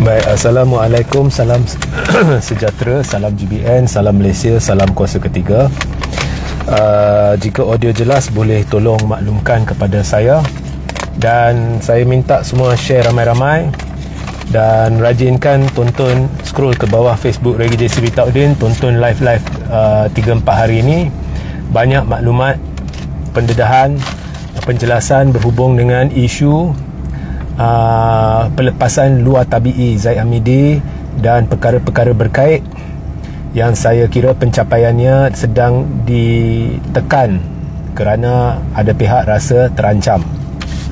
Baik, Assalamualaikum, salam sejahtera, salam GBN, salam Malaysia, salam kuasa ketiga. Jika audio jelas, boleh tolong maklumkan kepada saya. Dan saya minta semua share ramai-ramai. Dan rajinkan tonton, scroll ke bawah Facebook Reggae JC Bitaudin, tonton live-live 3-4 hari ini. Banyak maklumat, pendedahan, penjelasan berhubung dengan isu pelepasan luar tabi'i Zaid Hamidi dan perkara-perkara berkait yang saya kira pencapaiannya sedang ditekan kerana ada pihak rasa terancam,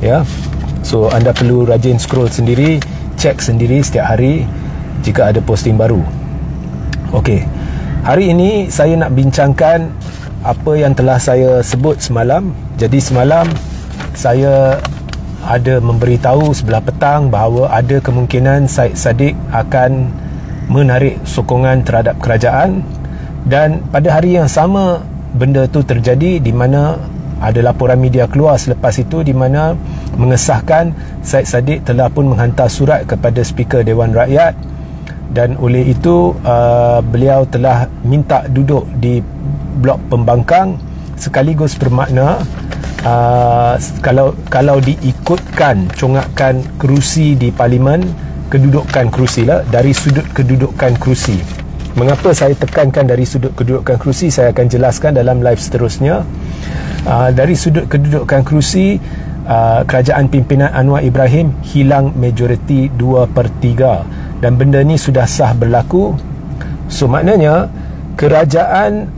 ya. So anda perlu rajin scroll sendiri, cek sendiri setiap hari jika ada posting baru. Okey, hari ini saya nak bincangkan apa yang telah saya sebut semalam. Jadi semalam saya ada memberitahu sebelah petang bahawa ada kemungkinan Syed Saddiq akan menarik sokongan terhadap kerajaan, dan pada hari yang sama benda itu terjadi, di mana ada laporan media keluar selepas itu di mana mengesahkan Syed Saddiq telah pun menghantar surat kepada Speaker Dewan Rakyat, dan oleh itu beliau telah minta duduk di blok pembangkang, sekaligus bermakna kalau diikutkan congakkan kerusi di parlimen, kedudukan kerusi lah, dari sudut kedudukan kerusi. Mengapa saya tekankan dari sudut kedudukan kerusi, saya akan jelaskan dalam live seterusnya. Dari sudut kedudukan kerusi, kerajaan pimpinan Anwar Ibrahim hilang majoriti 2/3, dan benda ni sudah sah berlaku. So maknanya kerajaan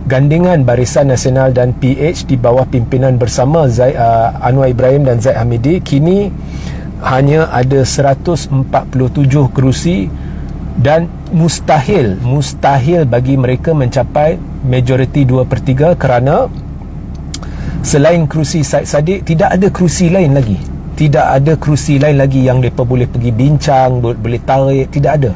gandingan Barisan Nasional dan PH di bawah pimpinan bersama Anwar Ibrahim dan Zaid Hamidi kini hanya ada 147 kerusi, dan mustahil bagi mereka mencapai majoriti 2/3 kerana selain kerusi Syed Saddiq tidak ada kerusi lain lagi. Tidak ada kerusi lain lagi yang mereka boleh pergi bincang, boleh tarik, tidak ada.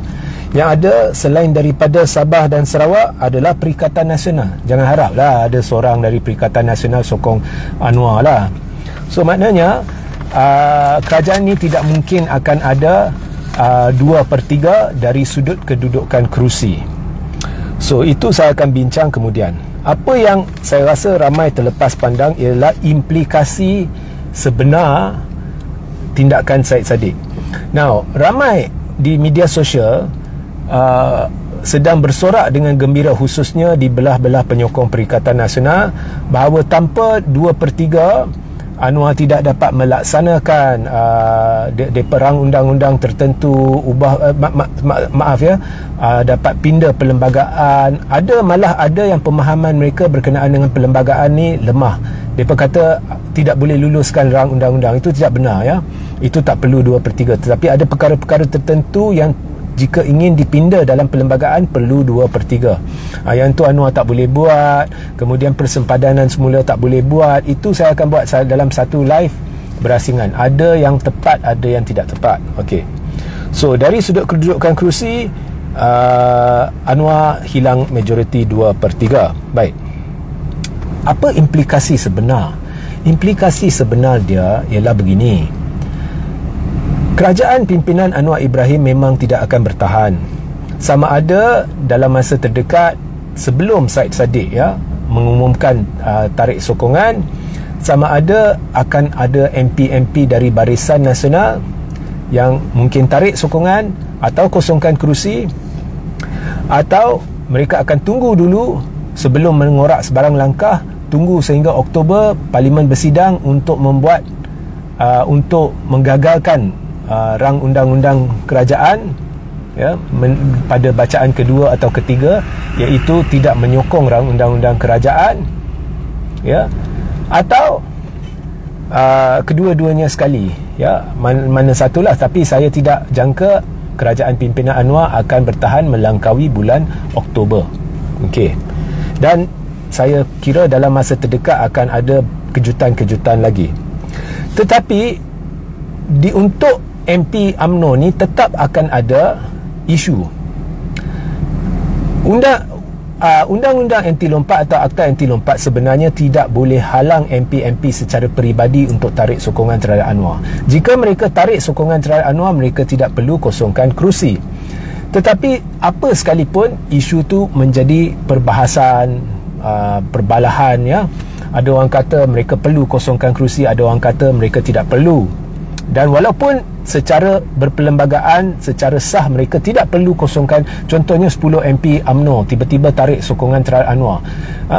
Yang ada selain daripada Sabah dan Sarawak adalah Perikatan Nasional. Jangan haraplah ada seorang dari Perikatan Nasional sokong Anwar lah. So maknanya kerajaan ni tidak mungkin akan ada 2/3 dari sudut kedudukan kerusi. So itu saya akan bincang kemudian. Apa yang saya rasa ramai terlepas pandang ialah implikasi sebenar tindakan Syed Saddiq. Now, ramai di media sosial sedang bersorak dengan gembira, khususnya di belah-belah penyokong Perikatan Nasional, bahawa tanpa 2/3 Anwar tidak dapat melaksanakan perang undang-undang tertentu, dapat pindah perlembagaan. Malah ada yang pemahaman mereka berkenaan dengan perlembagaan ni lemah. Mereka kata tidak boleh luluskan rang undang-undang. Itu tidak benar, ya. Itu tak perlu 2/3. Tetapi ada perkara-perkara tertentu yang jika ingin dipindah dalam perlembagaan perlu 2/3. Yang tu Anwar tak boleh buat. Kemudian persempadanan semula tak boleh buat. Itu saya akan buat dalam satu live berasingan. Ada yang tepat, ada yang tidak tepat. Okey. So dari sudut kedudukan kerusi, Anwar hilang majoriti 2/3. Baik. Apa implikasi sebenar? Implikasi sebenar dia ialah begini. Kerajaan pimpinan Anwar Ibrahim memang tidak akan bertahan. Sama ada dalam masa terdekat sebelum Syed Saddiq, ya, mengumumkan tarik sokongan, sama ada akan ada MP-MP dari Barisan Nasional yang mungkin tarik sokongan atau kosongkan kerusi, atau mereka akan tunggu dulu sebelum mengorak sebarang langkah, tunggu sehingga Oktober Parlimen bersidang untuk membuat untuk menggagalkan rang undang-undang kerajaan, ya, pada bacaan kedua atau ketiga, iaitu tidak menyokong rang undang-undang kerajaan, ya, atau kedua-duanya sekali, ya, mana satulah. Tapi saya tidak jangka kerajaan pimpinan Anwar akan bertahan melangkaui bulan Oktober. Okey. Dan saya kira dalam masa terdekat akan ada kejutan-kejutan lagi. Tetapi untuk MP UMNO ni tetap akan ada isu. undang-undang anti lompat atau akta anti lompat sebenarnya tidak boleh halang MP-MP secara peribadi untuk tarik sokongan terhadap Anwar. Jika mereka tarik sokongan terhadap Anwar, mereka tidak perlu kosongkan kerusi. Tetapi apa sekalipun isu tu menjadi perbahasan, perbalahan, ya. Ada orang kata mereka perlu kosongkan kerusi, ada orang kata mereka tidak perlu. Dan walaupun secara berperlembagaan, secara sah mereka tidak perlu kosongkan, contohnya 10 MP UMNO tiba-tiba tarik sokongan terhadap Anwar,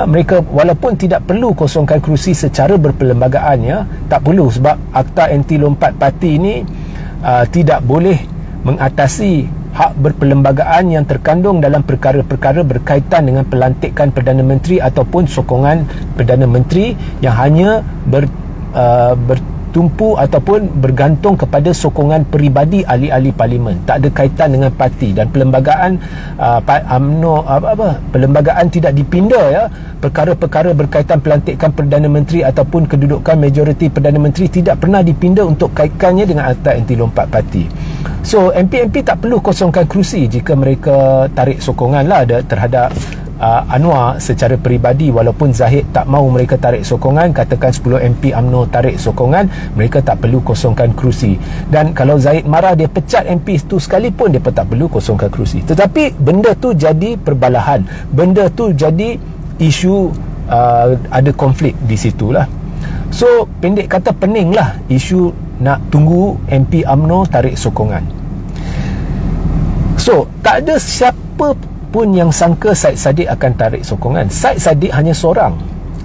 mereka walaupun tidak perlu kosongkan kerusi secara berperlembagaan, ya, tak perlu, sebab akta anti lompat parti ini tidak boleh mengatasi hak berperlembagaan yang terkandung dalam perkara-perkara berkaitan dengan pelantikan Perdana Menteri ataupun sokongan Perdana Menteri yang hanya bertumpu ataupun bergantung kepada sokongan peribadi ahli-ahli parlimen. Tak ada kaitan dengan parti, dan perlembagaan UMNO perlembagaan tidak dipinda, ya. Perkara-perkara berkaitan pelantikan Perdana Menteri ataupun kedudukan majoriti Perdana Menteri tidak pernah dipinda untuk kaitkannya dengan akta anti lompat parti. So MP-MP tak perlu kosongkan kerusi jika mereka tarik sokongan lah terhadap Anwar secara peribadi. Walaupun Zahid tak mahu mereka tarik sokongan, katakan 10 MP UMNO tarik sokongan, mereka tak perlu kosongkan kerusi. Dan kalau Zahid marah, dia pecat MP itu sekalipun, dia pun tak perlu kosongkan kerusi. Tetapi benda tu jadi perbalahan, benda tu jadi isu, ada konflik di situlah. So pendek kata, peninglah isu nak tunggu MP UMNO tarik sokongan. So tak ada siapa pun yang sangka Syed Saddiq akan tarik sokongan. Syed Saddiq hanya seorang,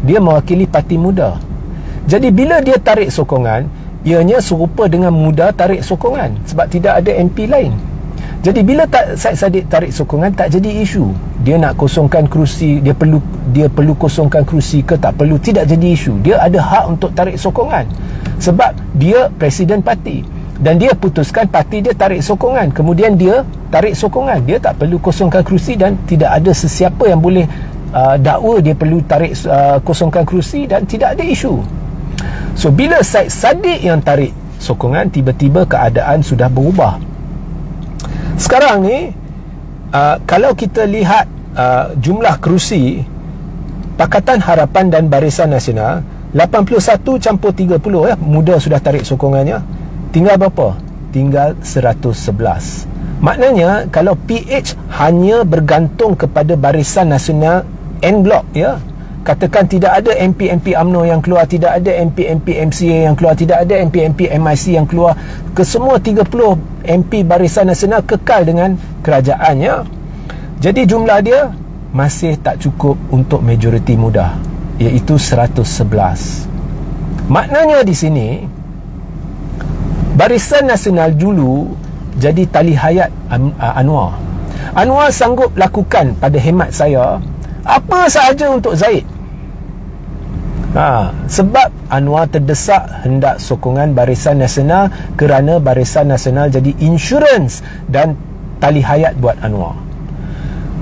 dia mewakili parti muda. Jadi bila dia tarik sokongan, ianya serupa dengan muda tarik sokongan, sebab tidak ada MP lain. Jadi bila Syed Saddiq tarik sokongan, tak jadi isu. Dia nak kosongkan kerusi, dia perlu kosongkan kerusi ke tak perlu, tidak jadi isu. Dia ada hak untuk tarik sokongan sebab dia presiden parti, dan dia putuskan parti dia tarik sokongan, kemudian dia tarik sokongan. Dia tak perlu kosongkan kerusi, dan tidak ada sesiapa yang boleh dakwa dia perlu tarik kosongkan kerusi, dan tidak ada isu. So bila Syed Saddiq yang tarik sokongan, tiba-tiba keadaan sudah berubah. Sekarang ni kalau kita lihat jumlah kerusi, Pakatan Harapan dan Barisan Nasional 81 campur 30, ya, muda sudah tarik sokongannya. Tinggal berapa? Tinggal 111. Maknanya kalau PH hanya bergantung kepada Barisan Nasional en blok, ya, katakan tidak ada MP-MP UMNO yang keluar, tidak ada MP-MP MCA yang keluar, tidak ada MP-MP MIC yang keluar, kesemua 30 MP Barisan Nasional kekal dengan kerajaannya. Jadi jumlah dia masih tak cukup untuk majoriti muda, iaitu 111. Maknanya di sini Barisan Nasional dulu jadi tali hayat Anwar. Anwar sanggup lakukan, pada hemat saya, apa sahaja untuk Zahid. Sebab Anwar terdesak hendak sokongan Barisan Nasional, kerana Barisan Nasional jadi insurans dan tali hayat buat Anwar.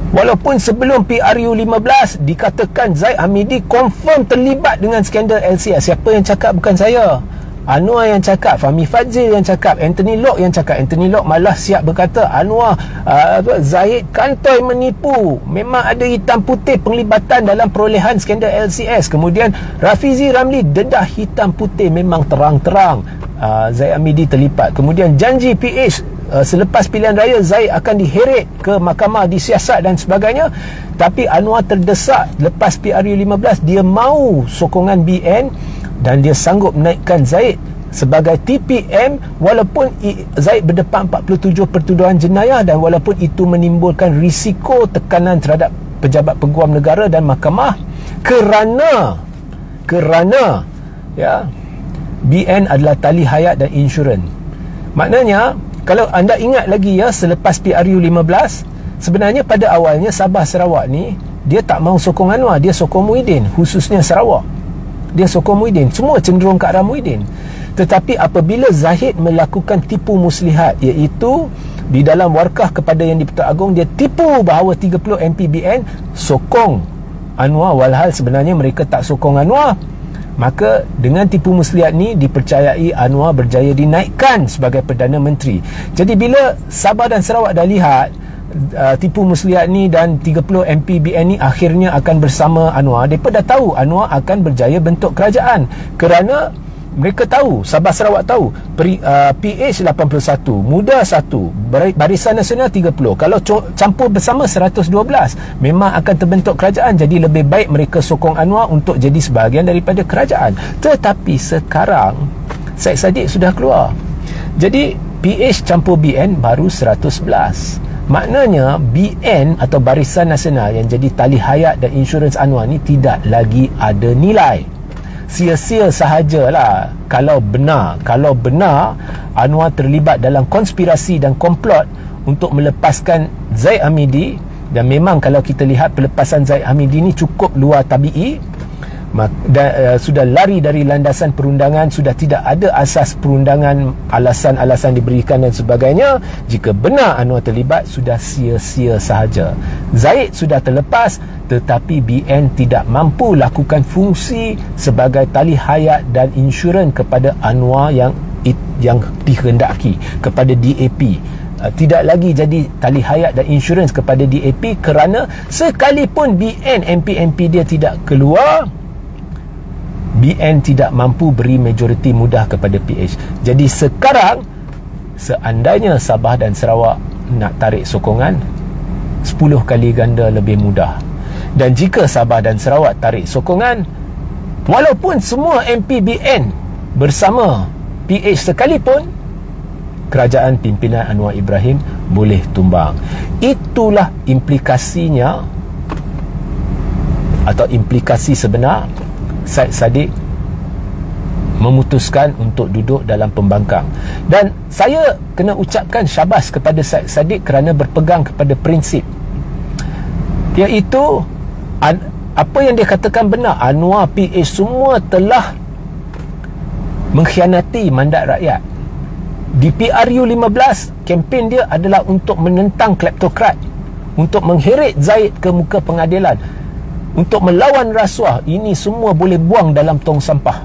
Walaupun sebelum PRU 15 dikatakan Zaid Hamidi confirm terlibat dengan skandal LCS. Siapa yang cakap? Bukan saya, Anwar yang cakap, Fahmi Fadzil yang cakap, Anthony Locke yang cakap. Anthony Locke malah siap berkata Anwar Zahid kantoi menipu, memang ada hitam putih penglibatan dalam perolehan skandal LCS. Kemudian Rafizi Ramli dedah hitam putih, memang terang-terang Zaid Hamidi terlibat. Kemudian janji PH selepas pilihan raya Zaid akan diheret ke mahkamah, disiasat dan sebagainya. Tapi Anwar terdesak lepas PRU 15, dia mahu sokongan BN dan dia sanggup menaikkan Zaid sebagai TPM walaupun Zaid berdepan 47 pertuduhan jenayah, dan walaupun itu menimbulkan risiko tekanan terhadap pejabat peguam negara dan mahkamah, kerana ya, BN adalah tali hayat dan insurans. Maknanya kalau anda ingat lagi, ya, selepas PRU 15, sebenarnya pada awalnya Sabah Sarawak ni dia tak mahu sokong Anwar, dia sokong Muhyiddin, khususnya Sarawak. Dia sokong Muhyiddin, semua cenderung ke arah Muhyiddin. Tetapi apabila Zahid melakukan tipu muslihat, iaitu di dalam warkah kepada Yang di-Pertuan Agong, dia tipu bahawa 30 MPBN sokong Anwar, walhal sebenarnya mereka tak sokong Anwar. Maka dengan tipu muslihat ni dipercayai Anwar berjaya dinaikkan sebagai Perdana Menteri. Jadi bila Sabah dan Sarawak dah lihat Tipu Muslihat ni dan 30 MPBN ni akhirnya akan bersama Anwar. Mereka dah tahu Anwar akan berjaya bentuk kerajaan, kerana mereka tahu, Sabah Sarawak tahu, PH 81, Muda 1, Barisan Nasional 30. Kalau campur bersama 112, memang akan terbentuk kerajaan. Jadi lebih baik mereka sokong Anwar untuk jadi sebahagian daripada kerajaan. Tetapi sekarang Syed Saddiq sudah keluar. Jadi PH campur BN baru 111. Maknanya BN atau Barisan Nasional yang jadi tali hayat dan insurans Anwar ni tidak lagi ada nilai. Sia-sia sahajalah kalau benar Anwar terlibat dalam konspirasi dan komplot untuk melepaskan Zaid Hamidi. Dan memang kalau kita lihat pelepasan Zaid Hamidi ni cukup luar tabi'i, sudah lari dari landasan perundangan, sudah tidak ada asas perundangan, alasan-alasan diberikan dan sebagainya. Jika benar Anwar terlibat, sudah sia-sia sahaja. Zaid sudah terlepas, tetapi BN tidak mampu lakukan fungsi sebagai tali hayat dan insurans kepada Anwar yang dikehendaki, kepada DAP. Tidak lagi jadi tali hayat dan insurans kepada DAP, kerana sekalipun BN MP dia tidak keluar, BN tidak mampu beri majoriti mudah kepada PH. Jadi sekarang seandainya Sabah dan Sarawak nak tarik sokongan, 10 kali ganda lebih mudah. Dan jika Sabah dan Sarawak tarik sokongan, walaupun semua MP BN bersama PH sekalipun, kerajaan pimpinan Anwar Ibrahim boleh tumbang. Itulah implikasinya, atau implikasi sebenar Syed Saddiq memutuskan untuk duduk dalam pembangkang. Dan saya kena ucapkan syabas kepada Syed Saddiq kerana berpegang kepada prinsip, iaitu apa yang dia katakan benar. Anwar, PH semua telah mengkhianati mandat rakyat. Di PRU 15, kempen dia adalah untuk menentang kleptokrat, untuk mengheret Zaid ke muka pengadilan, untuk melawan rasuah. Ini semua boleh buang dalam tong sampah.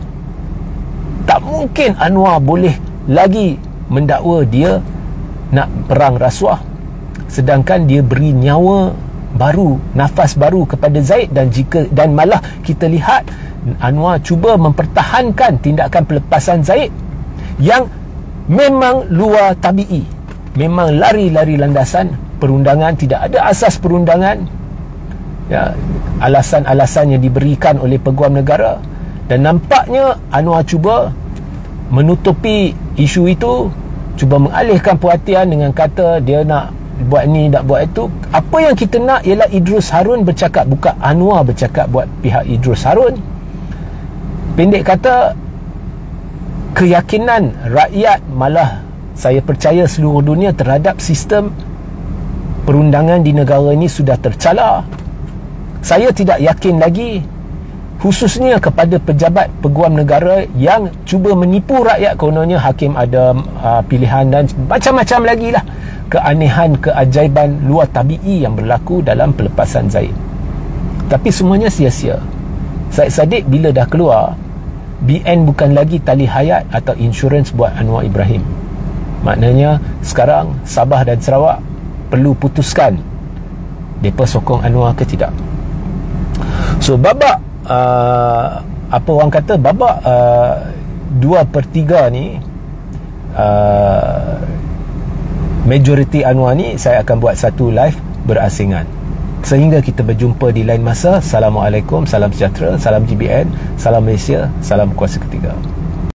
Tak mungkin Anwar boleh lagi mendakwa dia nak perang rasuah, sedangkan dia beri nyawa baru, nafas baru kepada Zaid. Dan malah kita lihat Anwar cuba mempertahankan tindakan pelepasan Zaid yang memang luar tabi'i, memang lari landasan perundangan, tidak ada asas perundangan, ya, alasan-alasan yang diberikan oleh peguam negara. Dan nampaknya Anwar cuba menutupi isu itu, cuba mengalihkan perhatian dengan kata dia nak buat ni, nak buat itu. Apa yang kita nak ialah Idrus Harun bercakap, bukan Anwar bercakap buat pihak Idrus Harun. Pendek kata, keyakinan rakyat, malah saya percaya seluruh dunia, terhadap sistem perundangan di negara ini sudah tercalar. Saya tidak yakin lagi, khususnya kepada pejabat peguam negara yang cuba menipu rakyat, kononnya hakim ada pilihan dan macam-macam lagi lah keanehan, keajaiban luar tabi'i yang berlaku dalam pelepasan Zaid. Tapi semuanya sia-sia. Syed Saddiq bila dah keluar, BN bukan lagi tali hayat atau insurans buat Anwar Ibrahim. Maknanya sekarang Sabah dan Sarawak perlu putuskan mereka sokong Anwar ke tidak. So babak apa orang kata, babak 2/3 ni, majoriti Anwar ni, saya akan buat satu live berasingan. Sehingga kita berjumpa di lain masa. Assalamualaikum, salam sejahtera, salam GBN, salam Malaysia, salam kuasa ketiga.